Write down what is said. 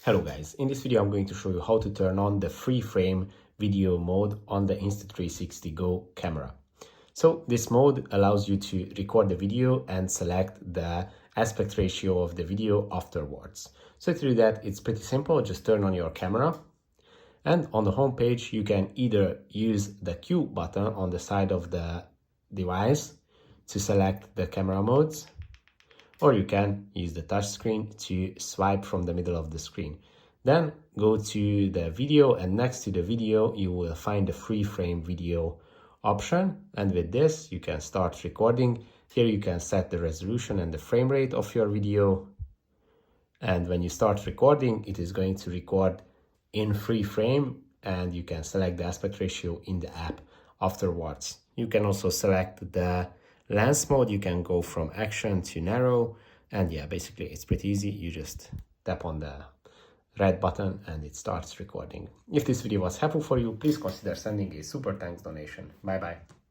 Hello guys, in this video I'm going to show you how to turn on the free frame video mode on the Insta360 Go camera. So this mode allows you to record the video and select the aspect ratio of the video afterwards. So to do that, it's pretty simple. Just turn on your camera, and on the home page you can either use the Q button on the side of the device to select the camera modes, or you can use the touch screen to swipe from the middle of the screen. Then go to the video, and next to the video you will find the free frame video option, and with this you can start recording. Here you can set the resolution and the frame rate of your video, and when you start recording it is going to record in free frame, and you can select the aspect ratio in the app afterwards. You can also select the lens mode. You can go from action to narrow, and yeah, basically it's pretty easy. You just tap on the red button and it starts recording. If this video was helpful for you, please consider sending a super thanks donation. Bye bye.